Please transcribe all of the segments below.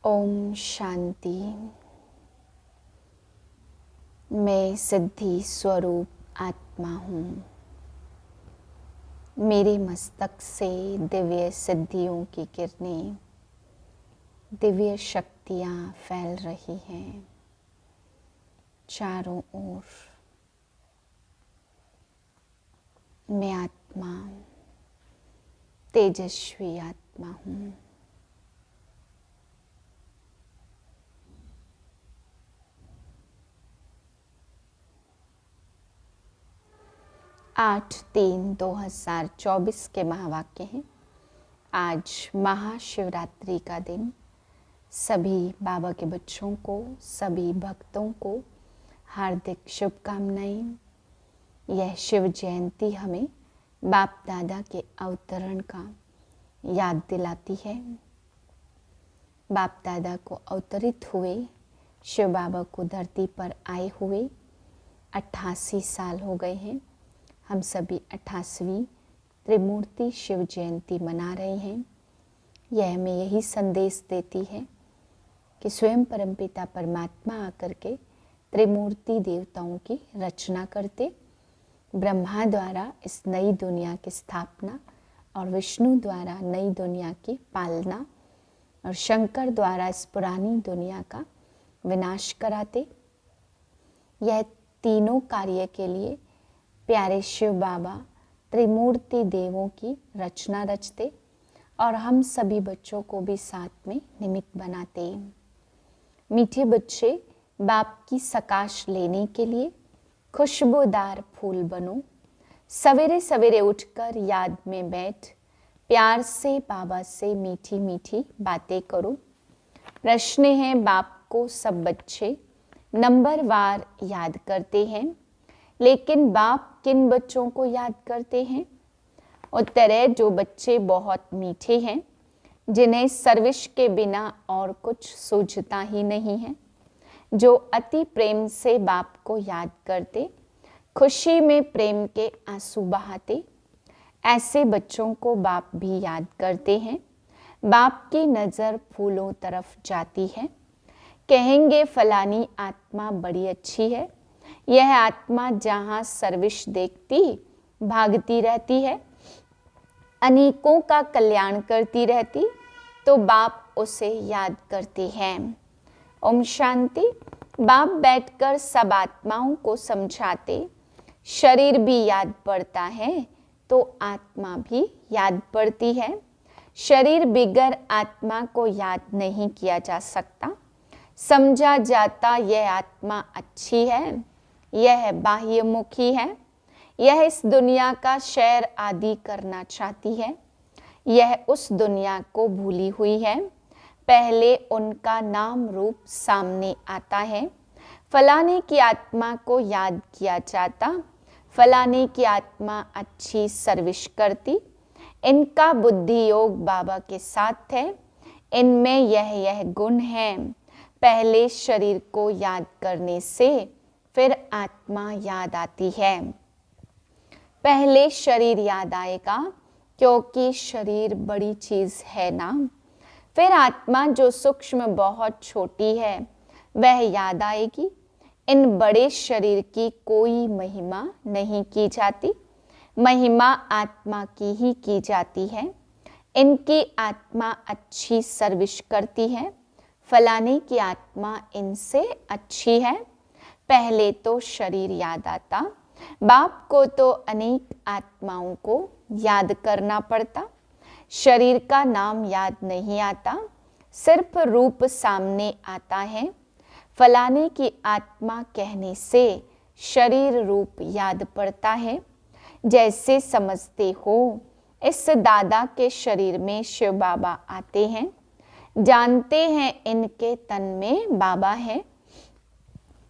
ओम शांति। मैं सिद्धि स्वरूप आत्मा हूँ। मेरे मस्तक से दिव्य सिद्धियों की किरणें, दिव्य शक्तियाँ फैल रही हैं चारों ओर। मैं आत्मा, तेजस्वी आत्मा हूँ। आठ 3/2024 के महावाक्य हैं। आज महाशिवरात्रि का दिन। सभी बाबा के बच्चों को, सभी भक्तों को हार्दिक शुभकामनाएं। यह शिव जयंती हमें बाप दादा के अवतरण का याद दिलाती है। बाप दादा को अवतरित हुए, शिव बाबा को धरती पर आए हुए 88 साल हो गए हैं। हम सभी 88वीं त्रिमूर्ति शिव जयंती मना रहे हैं। यह हमें यही संदेश देती है कि स्वयं परमपिता परमात्मा आकर के त्रिमूर्ति देवताओं की रचना करते, ब्रह्मा द्वारा इस नई दुनिया की स्थापना और विष्णु द्वारा नई दुनिया की पालना और शंकर द्वारा इस पुरानी दुनिया का विनाश कराते। यह तीनों कार्य के लिए प्यारे शिव बाबा त्रिमूर्ति देवों की रचना रचते और हम सभी बच्चों को भी साथ में निमित्त बनाते। मीठे बच्चे, बाप की सकाश लेने के लिए खुशबूदार फूल बनो। सवेरे सवेरे उठकर याद में बैठ प्यार से बाबा से मीठी मीठी बातें करो। प्रश्न है, बाप को सब बच्चे नंबरवार याद करते हैं, लेकिन बाप किन बच्चों को याद करते हैं? उत्तर है, जो बच्चे बहुत मीठे हैं, जिन्हें सर्विस के बिना और कुछ सूझता ही नहीं है, जो अति प्रेम से बाप को याद करते, खुशी में प्रेम के आंसू बहाते। ऐसे बच्चों को बाप भी याद करते हैं। बाप की नज़र फूलों तरफ जाती है। कहेंगे फलानी आत्मा बड़ी अच्छी है। यह आत्मा जहाँ सर्विस देखती भागती रहती है, अनेकों का कल्याण करती रहती, तो बाप उसे याद करते हैं। ओम शांति। बाप बैठकर सब आत्माओं को समझाते। शरीर भी याद पड़ता है तो आत्मा भी याद पड़ती है। शरीर बिगर आत्मा को याद नहीं किया जा सकता। समझा जाता यह आत्मा अच्छी है, यह बाह्यमुखी है, यह इस दुनिया का शैर आदि करना चाहती है, यह उस दुनिया को भूली हुई है। पहले उनका नाम रूप सामने आता है। फलाने की आत्मा को याद किया जाता, फलाने की आत्मा अच्छी सर्विस करती। इनका बुद्धि योग बाबा के साथ है। इनमें यह गुण है। पहले शरीर को याद करने से फिर आत्मा याद आती है। पहले शरीर याद आएगा क्योंकि शरीर बड़ी चीज़ है ना। फिर आत्मा जो सूक्ष्म बहुत छोटी है वह याद आएगी। इन बड़े शरीर की कोई महिमा नहीं की जाती, महिमा आत्मा की ही की जाती है। इनकी आत्मा अच्छी सर्विस करती है। फलाने की आत्मा इनसे अच्छी है। पहले तो शरीर याद आता, बाप को तो अनेक आत्माओं को याद करना पड़ता। शरीर का नाम याद नहीं आता, सिर्फ रूप सामने आता है। फलाने की आत्मा कहने से शरीर रूप याद पड़ता है। जैसे समझते हो, इस दादा के शरीर में शिव बाबा आते हैं। जानते हैं इनके तन में बाबा है।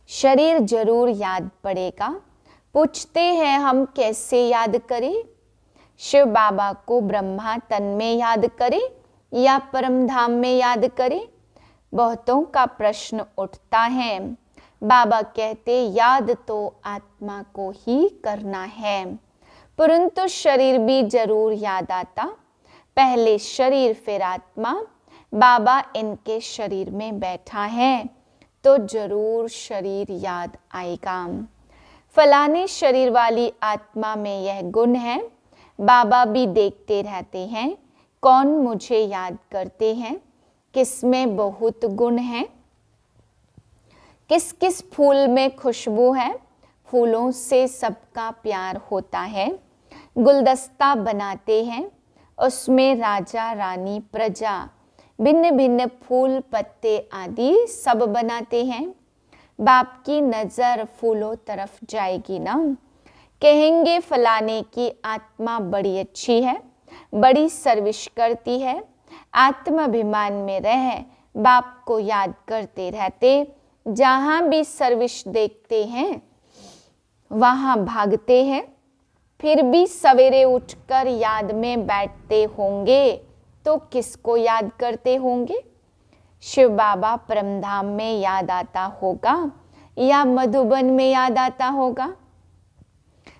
शरीर जरूर याद पड़ेगा। पूछते हैं हम कैसे याद करें? शिव बाबा को ब्रह्मा तन में याद करें या परम धाम में याद करें? बहुतों का प्रश्न उठता है। बाबा कहते याद तो आत्मा को ही करना है, परंतु शरीर भी जरूर याद आता। पहले शरीर फिर आत्मा, बाबा इनके शरीर में बैठा है तो जरूर शरीर याद आएगा। फलाने शरीर वाली आत्मा में यह गुण है। बाबा भी देखते रहते हैं कौन मुझे याद करते हैं, किसमें बहुत गुण है, किस किस फूल में खुशबू है। फूलों से सबका प्यार होता है। गुलदस्ता बनाते हैं, उसमें राजा रानी प्रजा भिन्न भिन्न फूल पत्ते आदि सब बनाते हैं। बाप की नज़र फूलों तरफ जाएगी ना, कहेंगे फलाने की आत्मा बड़ी अच्छी है, बड़ी सर्विस करती है। आत्माभिमान में रह बाप को याद करते रहते, जहाँ भी सर्विस देखते हैं वहाँ भागते हैं। फिर भी सवेरे उठकर याद में बैठते होंगे तो किसको याद करते होंगे? शिव बाबा परमधाम में याद आता होगा या मधुबन में याद आता होगा?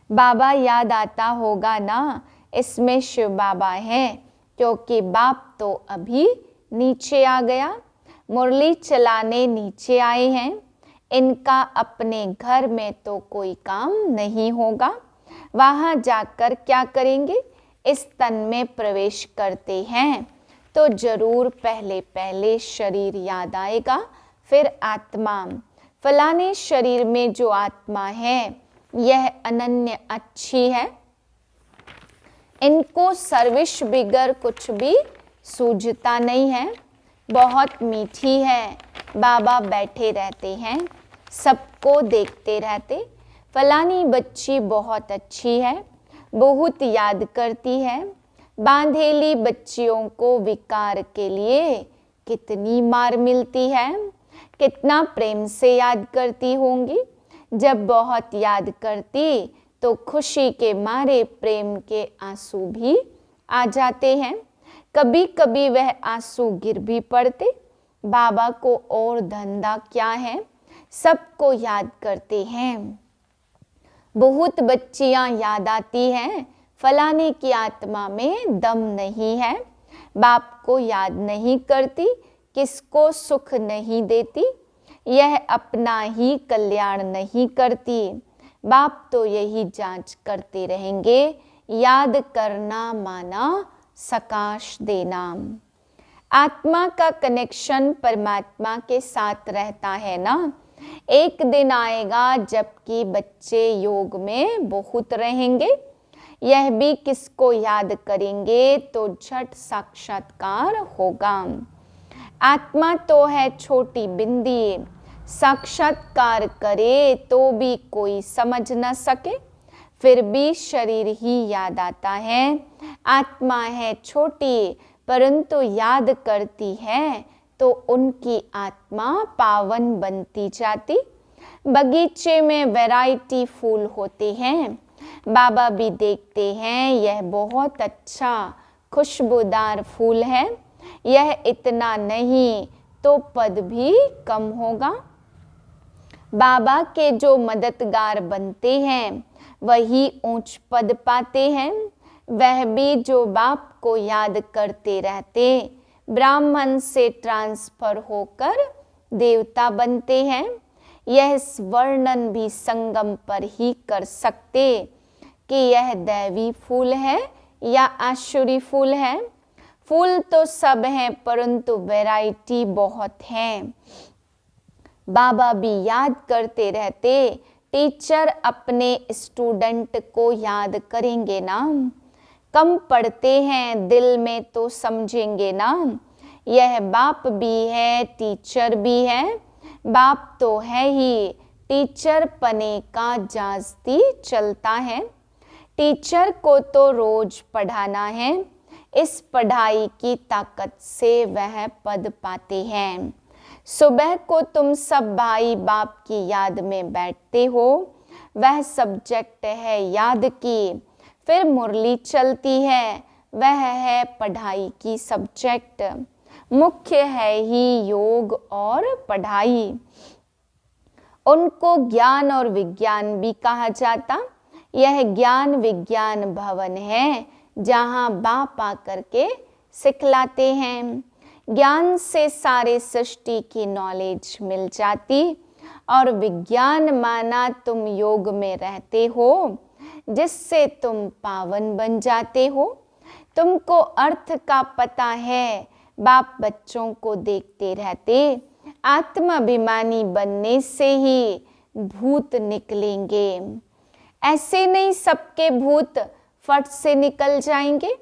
बाबा याद आता होगा ना, इसमें शिव बाबा है, क्योंकि बाप तो अभी नीचे आ गया, मुरली चलाने नीचे आए हैं। इनका अपने घर में तो कोई काम नहीं होगा, वहाँ जाकर क्या करेंगे? इस तन में प्रवेश करते हैं तो जरूर पहले पहले शरीर याद आएगा, फिर आत्मा। फलाने शरीर में जो आत्मा है यह अनन्य अच्छी है, इनको सर्विस बिगर कुछ भी सूझता नहीं है, बहुत मीठी है। बाबा बैठे रहते हैं, सबको देखते रहते। फलानी बच्ची बहुत अच्छी है, बहुत याद करती है। बांधेली बच्चियों को विकार के लिए कितनी मार मिलती है, कितना प्रेम से याद करती होंगी। जब बहुत याद करती तो खुशी के मारे प्रेम के आंसू भी आ जाते हैं। कभी कभी वह आंसू गिर भी पड़ते। बाबा को और धंधा क्या है, सबको याद करते हैं। बहुत बच्चियां याद आती हैं, फलाने की आत्मा में दम नहीं है, बाप को याद नहीं करती, किसको सुख नहीं देती, यह अपना ही कल्याण नहीं करती। बाप तो यही जांच करते रहेंगे, याद करना माना सकाश देना। आत्मा का कनेक्शन परमात्मा के साथ रहता है ना। एक दिन आएगा जबकि बच्चे योग में बहुत रहेंगे, यह भी किसको याद करेंगे तो झट साक्षात्कार होगा। आत्मा तो है छोटी बिंदी, साक्षात्कार करे तो भी कोई समझ न सके, फिर भी शरीर ही याद आता है। आत्मा है छोटी परंतु याद करती है तो उनकी आत्मा पावन बनती जाती। बगीचे में वैरायटी फूल होते हैं, बाबा भी देखते हैं यह बहुत अच्छा खुशबूदार फूल है, यह इतना नहीं तो पद भी कम होगा। बाबा के जो मददगार बनते हैं वही ऊंच पद पाते हैं। वह भी जो बाप को याद करते रहते, ब्राह्मण से ट्रांसफर होकर देवता बनते हैं। यह वर्णन भी संगम पर ही कर सकते कि यह दैवी फूल है या आसुरी फूल है। फूल तो सब हैं परंतु वैरायटी बहुत है। बाबा भी याद करते रहते, टीचर अपने स्टूडेंट को याद करेंगे ना। कम पढ़ते हैं दिल में तो समझेंगे ना, यह बाप भी है टीचर भी है। बाप तो है ही, टीचर पने का जास्ती चलता है। टीचर को तो रोज पढ़ाना है, इस पढ़ाई की ताकत से वह पद पाते हैं। सुबह को तुम सब भाई बाप की याद में बैठते हो, वह सब्जेक्ट है याद की। फिर मुरली चलती है, वह है पढ़ाई की सब्जेक्ट। मुख्य है ही योग और पढ़ाई। उनको ज्ञान और विज्ञान भी कहा जाता। यह ज्ञान विज्ञान भवन है जहाँ बाप आकर के सिखलाते हैं। ज्ञान से सारे सृष्टि की नॉलेज मिल जाती और विज्ञान माना तुम योग में रहते हो, जिससे तुम पावन बन जाते हो। तुमको अर्थ का पता है, बाप बच्चों को देखते रहते। आत्माभिमानी बनने से ही भूत निकलेंगे। ऐसे नहीं सबके भूत फट से निकल जाएंगे।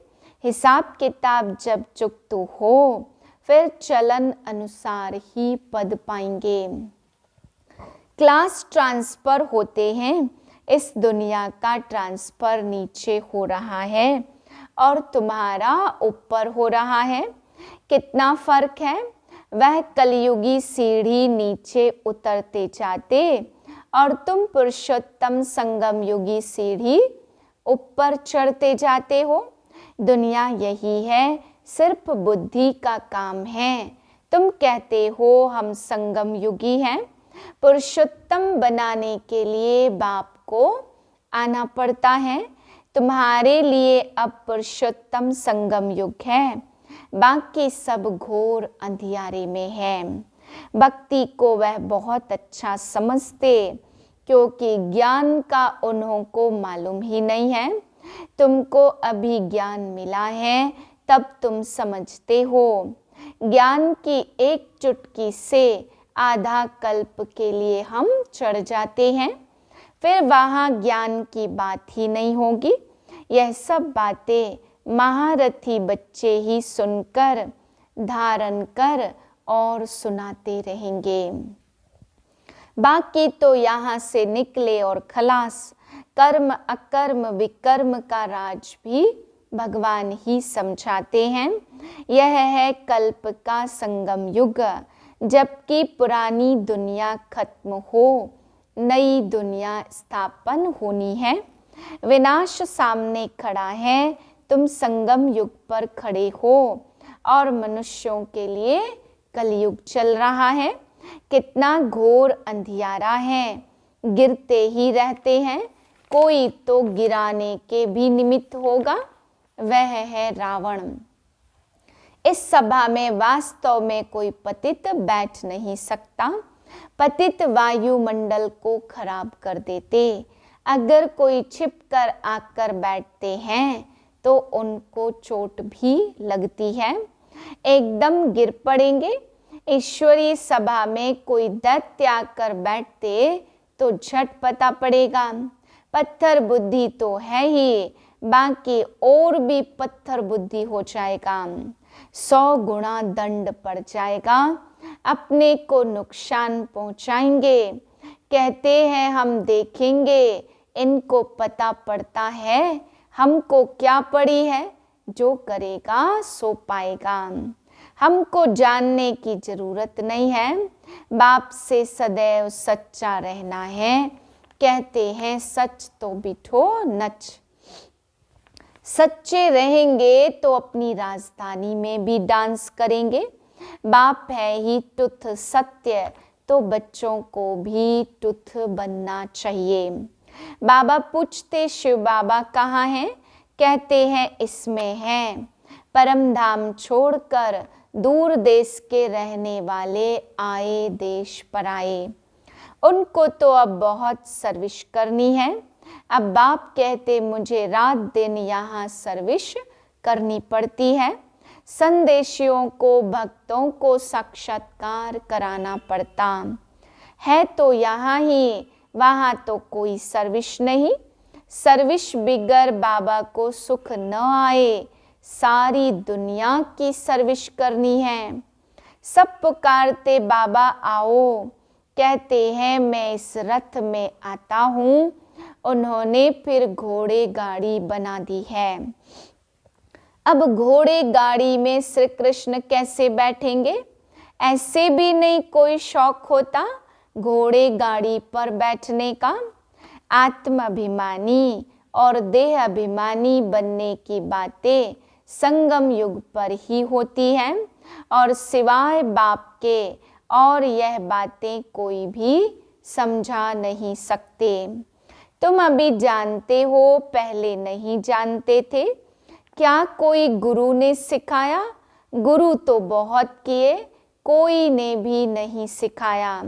हिसाब किताब जब चुकतू हो, फिर चलन अनुसार ही पद पाएंगे। क्लास ट्रांसफर होते हैं, इस दुनिया का ट्रांसफर नीचे हो रहा है और तुम्हारा ऊपर हो रहा है। कितना फर्क है। वह कलयुगी सीढ़ी नीचे उतरते जाते और तुम पुरुषोत्तम संगम युगी सीढ़ी ऊपर चढ़ते जाते हो। दुनिया यही है, सिर्फ बुद्धि का काम है। तुम कहते हो हम संगम युगी हैं। पुरुषोत्तम बनाने के लिए बाप को आना पड़ता है। तुम्हारे लिए अब पुरुषोत्तम संगम युग है, बाकी सब घोर अंधियारे में है। भक्ति को वह बहुत अच्छा समझते, क्योंकि ज्ञान का उन्हों को मालूम ही नहीं है। तुमको अभी ज्ञान मिला है, तब तुम समझते हो। ज्ञान की एक चुटकी से आधा कल्प के लिए हम चढ़ जाते हैं, फिर वहाँ ज्ञान की बात ही नहीं होगी। यह सब बातें महारथी बच्चे ही सुनकर धारण कर और सुनाते रहेंगे। बाकी तो यहाँ से निकले और खलास। कर्म अकर्म विकर्म का राज भी भगवान ही समझाते हैं। यह है कल्प का संगम युग, जबकि पुरानी दुनिया खत्म हो, नई दुनिया स्थापन होनी है। विनाश सामने खड़ा है, तुम संगम युग पर खड़े हो और मनुष्यों के लिए कलयुग चल रहा है। कितना घोर अंधियारा है, गिरते ही रहते हैं। कोई तो गिराने के भी निमित्त होगा, वह है रावण। इस सभा में वास्तव में कोई पतित बैठ नहीं सकता। पतित वायुमंडल को खराब कर देते। अगर कोई छिपकर आकर बैठते हैं तो उनको चोट भी लगती है, एकदम गिर पड़ेंगे। ईश्वरीय सभा में कोई दैत्य आकर बैठते तो झट पता पड़ेगा। पत्थर बुद्धि तो है ही, बाकी और भी पत्थर बुद्धि हो जाएगा। 100 गुना दंड पड़ जाएगा, अपने को नुकसान पहुंचाएंगे। कहते हैं हम देखेंगे, इनको पता पड़ता है हमको क्या पड़ी है। जो करेगा सो पाएगा। हमको जानने की जरूरत नहीं है, बाप से सदैव सच्चा रहना है। कहते हैं सच तो बिठो नच। सच्चे रहेंगे तो अपनी राजधानी में भी डांस करेंगे। बाप है ही तुथ सत्य, तो बच्चों को भी तुथ बनना चाहिए। बाबा पूछते शिव बाबा कहाँ हैं? कहते हैं इसमें है। परम धाम छोड़कर दूर देश के रहने वाले आए देश पर आए। उनको तो अब बहुत सर्विस करनी है। अब बाप कहते मुझे रात दिन यहाँ सर्विस करनी पड़ती है। संदेशियों को भक्तों को साक्षात्कार कराना पड़ता है, तो यहाँ ही, वहाँ तो कोई सर्विस नहीं। सर्विस बिगर बाबा को सुख न आए। सारी दुनिया की सर्विस करनी है। सब पुकारते बाबा आओ, कहते हैं मैं इस रथ में आता हूँ। उन्होंने फिर घोड़े गाड़ी बना दी है। अब घोड़े गाड़ी में श्री कृष्ण कैसे बैठेंगे? ऐसे भी नहीं कोई शौक होता घोड़े गाड़ी पर बैठने का। आत्माभिमानी और देह अभिमानी बनने की बातें संगम युग पर ही होती हैं, और सिवाय बाप के और यह बातें कोई भी समझा नहीं सकते। तुम अभी जानते हो, पहले नहीं जानते थे। क्या कोई गुरु ने सिखाया? गुरु तो बहुत किए, कोई ने भी नहीं सिखाया।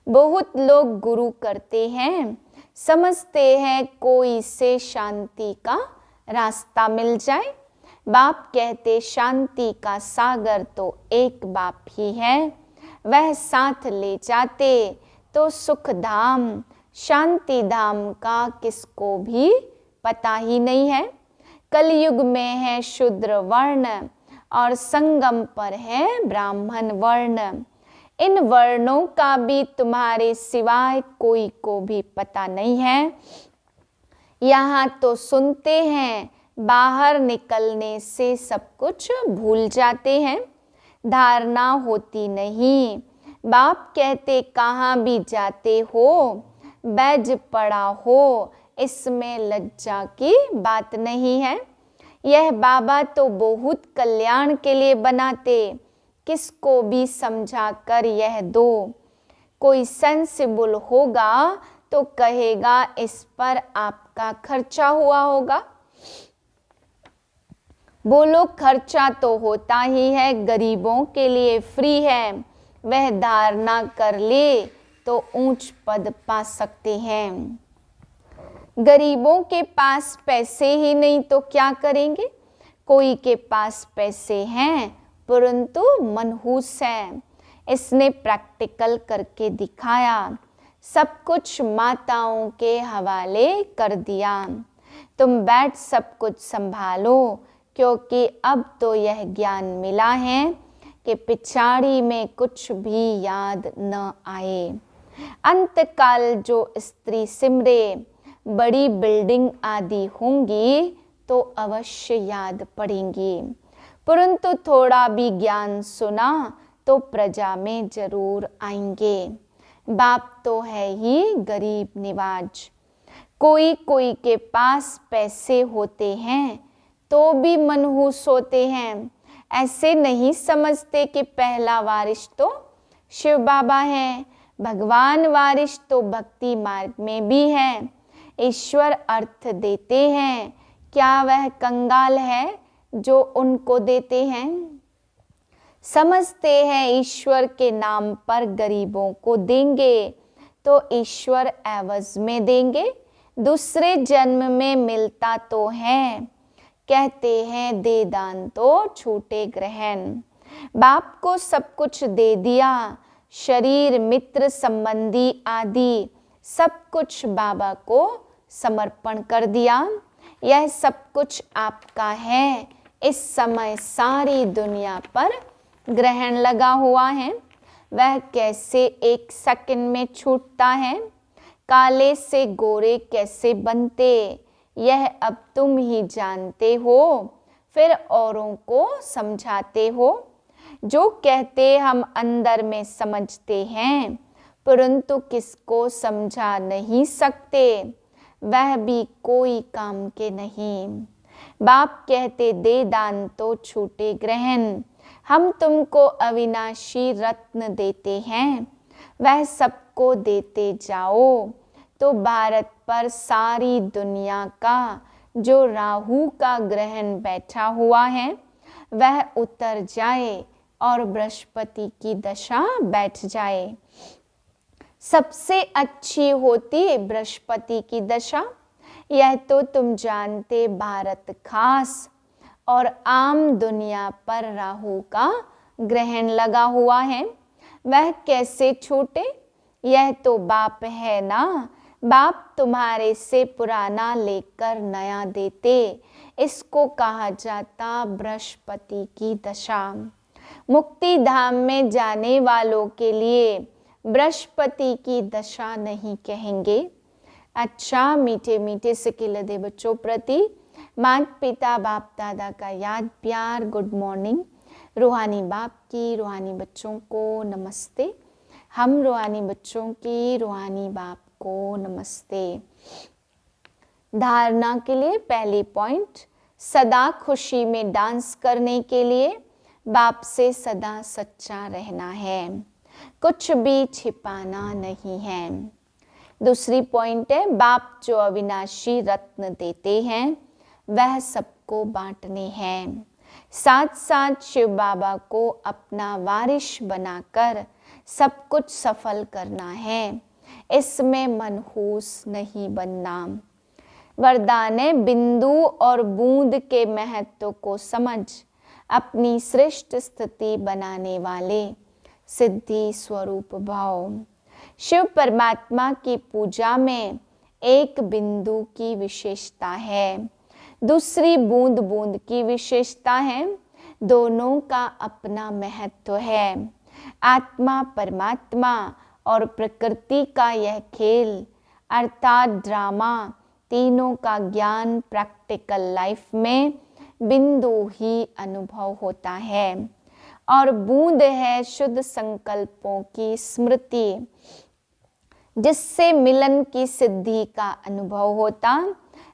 बहुत लोग गुरु करते हैं, समझते हैं कोई से शांति का रास्ता मिल जाए। बाप कहते शांति का सागर तो एक बाप ही है, वह साथ ले जाते तो सुख धाम। शांति धाम का किसको भी पता ही नहीं है। कलयुग में है शूद्र वर्ण और संगम पर है ब्राह्मण वर्ण। इन वर्णों का भी तुम्हारे सिवाय कोई को भी पता नहीं है। यहाँ तो सुनते हैं, बाहर निकलने से सब कुछ भूल जाते हैं। धारणा होती नहीं। बाप कहते कहाँ भी जाते हो, बैज पड़ा हो, इसमें लज्जा की बात नहीं है। यह बाबा तो बहुत कल्याण के लिए बनाते, किसको भी समझा कर यह दो। कोई सेंसिबल होगा तो कहेगा इस पर आपका खर्चा हुआ होगा। बोलो खर्चा तो होता ही है, गरीबों के लिए फ्री है। वह धारणा कर ले तो ऊंच पद पा सकते हैं। गरीबों के पास पैसे ही नहीं तो क्या करेंगे। कोई के पास पैसे हैं परंतु मनहूस है। इसने प्रैक्टिकल करके दिखाया, सब कुछ माताओं के हवाले कर दिया। तुम बैठ सब कुछ संभालो, क्योंकि अब तो यह ज्ञान मिला है कि पिछाड़ी में कुछ भी याद न आए। अंतकाल जो स्त्री सिमरे, बड़ी बिल्डिंग आदि होंगी तो अवश्य याद पड़ेंगी, परंतु थोड़ा भी ज्ञान सुना तो प्रजा में जरूर आएंगे। बाप तो है ही गरीब निवाज। कोई कोई के पास पैसे होते हैं तो भी मनहूस होते हैं। ऐसे नहीं समझते कि पहला वारिस तो शिव बाबा है, भगवान वारिस तो भक्ति मार्ग में भी है। ईश्वर अर्थ देते हैं, क्या वह कंगाल है जो उनको देते हैं। समझते हैं ईश्वर के नाम पर गरीबों को देंगे तो ईश्वर एवज में देंगे। दूसरे जन्म में मिलता तो है, कहते हैं दे दान तो छूटे ग्रहण। बाप को सब कुछ दे दिया, शरीर मित्र संबंधी आदि सब कुछ बाबा को समर्पण कर दिया। यह सब कुछ आपका है। इस समय सारी दुनिया पर ग्रहण लगा हुआ है, वह कैसे एक सेकंड में छूटता है। काले से गोरे कैसे बनते, यह अब तुम ही जानते हो, फिर औरों को समझाते हो। जो कहते हम अंदर में समझते हैं, परंतु किसको समझा नहीं सकते, वह भी कोई काम के नहीं। बाप कहते दे दान तो छूटे ग्रहण। हम तुमको अविनाशी रत्न देते हैं, वह सबको देते जाओ तो भारत पर सारी दुनिया का जो राहु का ग्रहण बैठा हुआ है वह उतर जाए और बृहस्पति की दशा बैठ जाए। सबसे अच्छी होती बृहस्पति की दशा, यह तो तुम जानते। भारत खास और आम दुनिया पर राहु का ग्रहण लगा हुआ है, वह कैसे छूटे। यह तो बाप है ना, बाप तुम्हारे से पुराना लेकर नया देते, इसको कहा जाता बृहस्पति की दशा। मुक्ति धाम में जाने वालों के लिए बृहस्पति की दशा नहीं कहेंगे। अच्छा मीठे मीठे सिकिलदे बच्चों प्रति माता पिता बाप दादा का याद प्यार गुड मॉर्निंग। रूहानी बाप की रूहानी बच्चों को नमस्ते। हम रूहानी बच्चों की रूहानी बाप को नमस्ते। धारणा के लिए पहली पॉइंट, सदा खुशी में डांस करने के लिए बाप से सदा सच्चा रहना है, कुछ भी छिपाना नहीं है। दूसरी पॉइंट है, बाप जो अविनाशी रत्न देते हैं वह सबको बांटने हैं। साथ साथ शिव बाबा को अपना वारिश बनाकर सब कुछ सफल करना है। इसमें मनहूस नहीं बनना। वरदान है, बिंदु और बूंद के महत्व को समझ अपनी श्रेष्ठ स्थिति बनाने वाले सिद्धि स्वरूप भाव। शिव परमात्मा की पूजा में एक बिंदु की विशेषता है, दूसरी बूंद बूंद की विशेषता है। दोनों का अपना महत्व है। आत्मा, परमात्मा और प्रकृति का यह खेल अर्थात ड्रामा, तीनों का ज्ञान प्रैक्टिकल लाइफ में बिंदु ही अनुभव होता है। और बूंद है शुद्ध संकल्पों की स्मृति, जिससे मिलन की सिद्धि का अनुभव होता।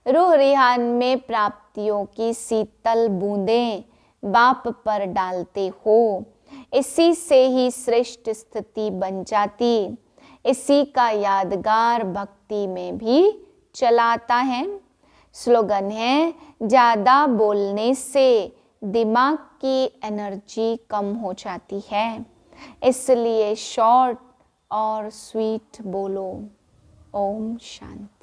रूह रिहान में प्राप्तियों की शीतल बूंदें बाप पर डालते हो, इसी से ही श्रेष्ठ स्थिति बन जाती। इसी का यादगार भक्ति में भी चलाता है। स्लोगन है, ज़्यादा बोलने से दिमाग की एनर्जी कम हो जाती है, इसलिए शॉर्ट और स्वीट बोलो। ओम शांति।